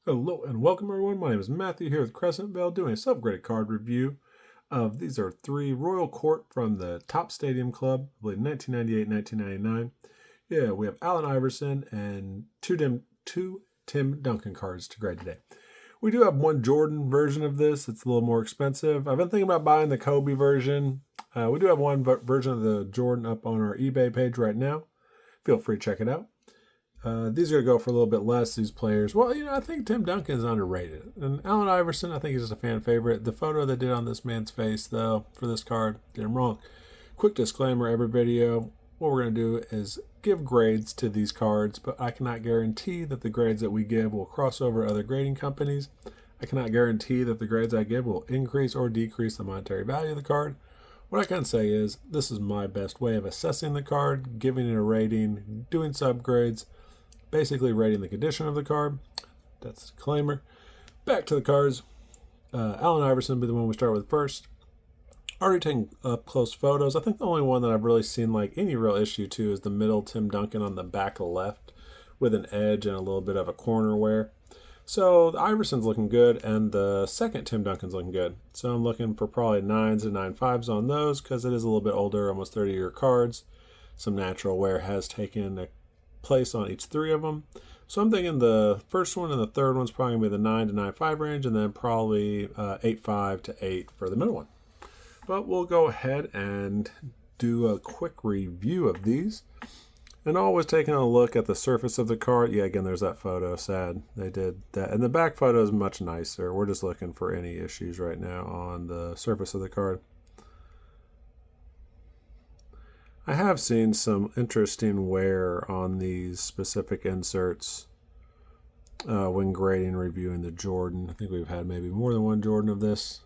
Hello and welcome everyone. My name is Matthew here with Crescent Bell doing a self-graded card review of these are 3 Royal Court from the Top Stadium Club, I believe 1998, 1999. Yeah, we have Allen Iverson and two Tim Duncan cards to grade today. We do have one Jordan version of this. It's a little more expensive. I've been thinking about buying the Kobe version. We do have one version of the Jordan up on our eBay page right now. Feel free to check it out. These are going to go for a little bit less, these players. Well, I think Tim Duncan is underrated. And Allen Iverson, I think he's just a fan favorite. The photo they did on this man's face, though, for this card, did him wrong. Quick disclaimer, every video, what we're going to do is give grades to these cards, but I cannot guarantee that the grades that we give will cross over other grading companies. I cannot guarantee that the grades I give will increase or decrease the monetary value of the card. What I can say is, this is my best way of assessing the card, giving it a rating, doing subgrades, basically rating the condition of the card. That's the disclaimer. Back to the cards. Allen Iverson will be the one we start with first. Already taking up close photos. I think the only one that I've really seen like any real issue to is the middle Tim Duncan on the back left with an edge and a little bit of a corner wear. So the Iverson's looking good and the second Tim Duncan's looking good. So I'm looking for probably 9s and 9.5s on those because it is a little bit older, almost 30-year cards. Some natural wear has taken a place on each 3 of them. So I'm thinking the first one and the third one's probably going to be the 9 to 9.5 range, and then probably 8.5 to 8 for the middle one. But we'll go ahead and do a quick review of these. And always taking a look at the surface of the card. Yeah, again, there's that photo. Sad they did that. And the back photo is much nicer. We're just looking for any issues right now on the surface of the card. I have seen some interesting wear on these specific inserts when grading and reviewing the Jordan. I think we've had maybe more than one Jordan of this.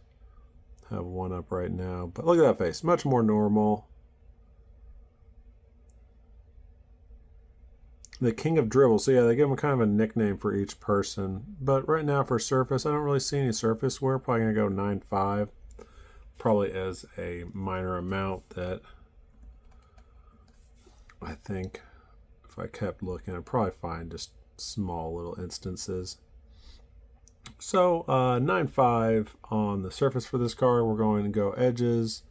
Have one up right now. But look at that face. Much more normal. The King of Dribble. So yeah, they give him kind of a nickname for each person. But right now for surface, I don't really see any surface wear. Probably going to go 9.5. Probably is a minor amount that I think if I kept looking, I'd probably find just small little instances. So 9.5 on the surface for this card. We're going to go edges.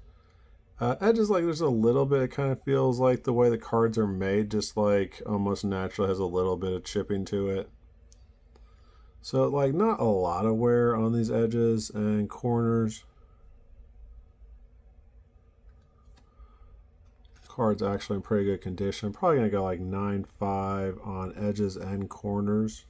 Edges, like there's a little bit, it kind of feels like the way the cards are made, just like almost naturally has a little bit of chipping to it. So like not a lot of wear on these edges and corners. Card's actually in pretty good condition. I'm probably going to go like 9.5 on edges and corners.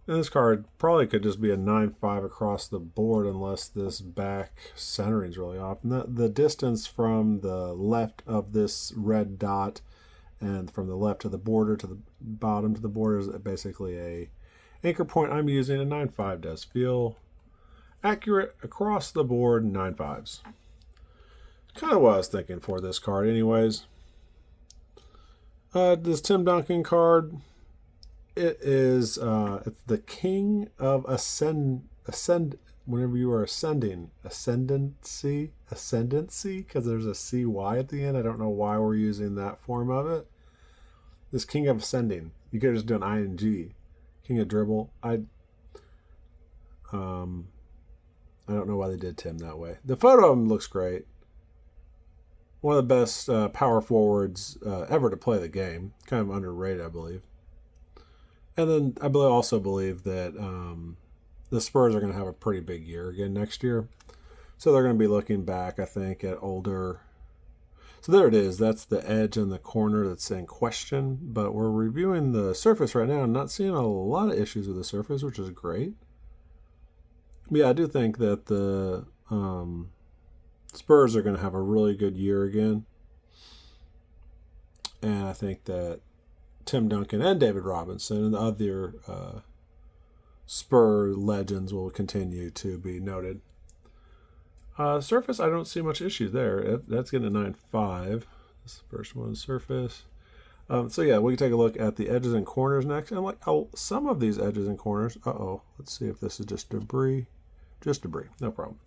And this card probably could just be a 9.5 across the board unless this back centering is really off. And the distance from the left of this red dot and from the left to the border to the bottom to the border is basically a anchor point I'm using. A 9.5 does feel accurate across the board, 9.5s. Kind of what I was thinking for this card anyways. This Tim Duncan card, it's the King of whenever you are ascendancy, because there's a CY at the end. I don't know why we're using that form of it. This King of Ascending. You could just do an ING. King of Dribble. I don't know why they did Tim that way. The photo of him looks great. One of the best power forwards ever to play the game. Kind of underrated, I believe. And then I also believe that the Spurs are going to have a pretty big year again next year. So they're going to be looking back, I think, at older. So there it is. That's the edge and the corner that's in question. But we're reviewing the surface right now and not seeing a lot of issues with the surface, which is great. But yeah, I do think that the Spurs are going to have a really good year again. And I think that Tim Duncan and David Robinson and the other Spur legends will continue to be noted. Surface, I don't see much issue there. That's getting a 9.5. This first one, surface. So yeah, we can take a look at the edges and corners next. And like some of these edges and corners, let's see if this is just debris. Just debris, no problem.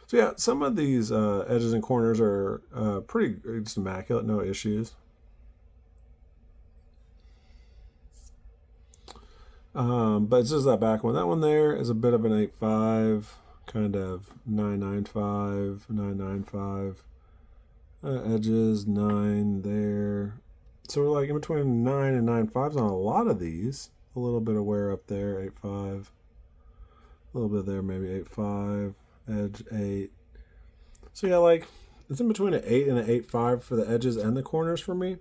So yeah, some of these edges and corners are pretty just immaculate, no issues. But it's just that back one. That one there is a bit of an 8.5, kind of 9.95, 9.95. Edges 9 there. So we're like in between 9 and 9.5s on a lot of these. A little bit of wear up there, 8.5. A little bit there, maybe 8.5. Edge 8. So yeah, like it's in between an 8 and an 8.5 for the edges and the corners for me.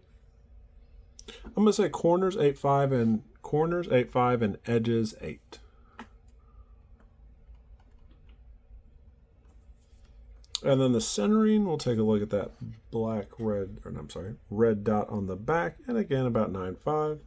I'm gonna say corners 8.5 and edges 8. And then the centering, we'll take a look at that red dot on the back, and again about 9.5.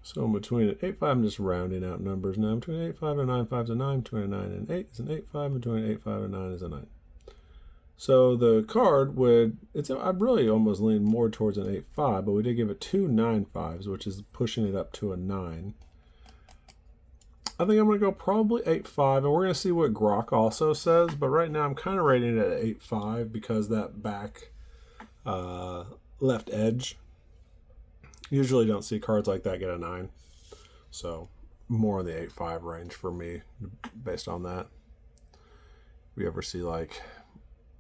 So in between an 8.5, I'm just rounding out numbers now. Between 8.5 and 9.5 is a 9. Between a 9 and 8 is an 8.5. Between 8.5 and 9 is a 9. So the card I'd really almost lean more towards an 8.5, but we did give it 2 9.5s, which is pushing it up to a 9. I think I'm going to go probably 8.5, and we're going to see what Grok also says, but right now I'm kind of rating it at 8.5 because that back left edge. Usually don't see cards like that get a 9. So more in the 8.5 range for me based on that. If you ever see like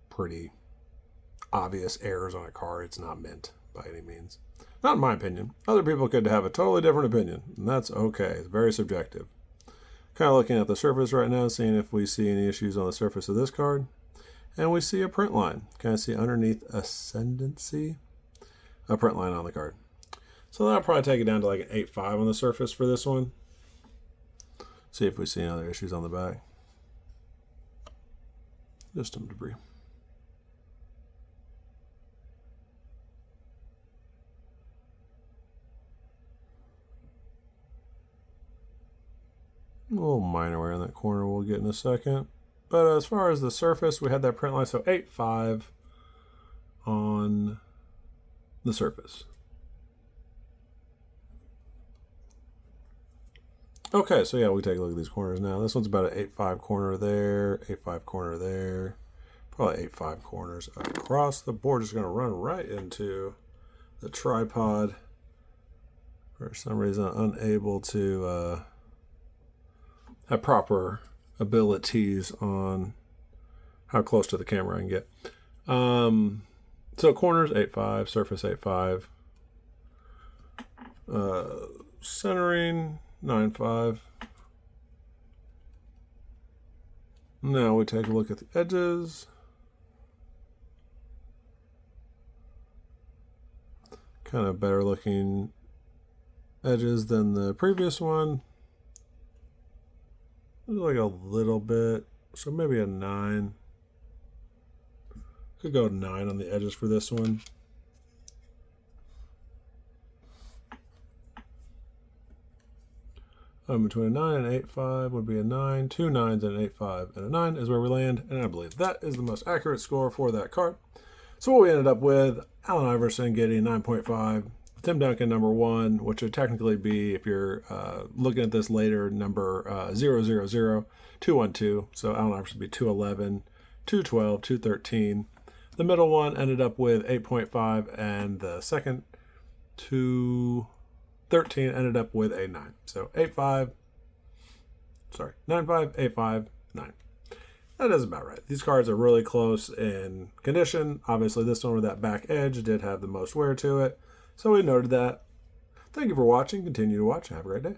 pretty obvious errors on a card, it's not mint by any means. Not in my opinion. Other people could have a totally different opinion, and that's okay. It's very subjective. Kind of looking at the surface right now, seeing if we see any issues on the surface of this card. And we see a print line. Kind of see underneath Ascendancy, a print line on the card. So that'll probably take it down to like an 8.5 on the surface for this one. See if we see any other issues on the back. Just some debris. A little minor wear in that corner we'll get in a second. But as far as the surface, we had that print line, so 8.5 on the surface. Okay, so yeah, we take a look at these corners now. This one's about an 8.5 corner there, 8.5 corner there, probably 8.5 corners across the board. Just going to run right into the tripod. For some reason, unable to have proper abilities on how close to the camera I can get. So corners 8.5, surface 8.5, centering 9.5. Now we take a look at the edges. Kind of better looking edges than the previous one. Like a little bit, so maybe a 9. Could go 9 on the edges for this one. Between a 9 and an 8.5 would be a 9. 2 9s and an 8.5 and a 9 is where we land, and I believe that is the most accurate score for that card. So what we ended up with, Allen Iverson getting 9.5, Tim Duncan number 1, which would technically be, if you're looking at this later, number 000-212. So Allen Iverson would be 211, 212, 213. The middle one ended up with 8.5, and the second 213 ended up with a 9. So 9.5, 8.5, 9. That is about right. These cards are really close in condition. Obviously, this one with that back edge did have the most wear to it. So we noted that. Thank you for watching. Continue to watch. Have a great day.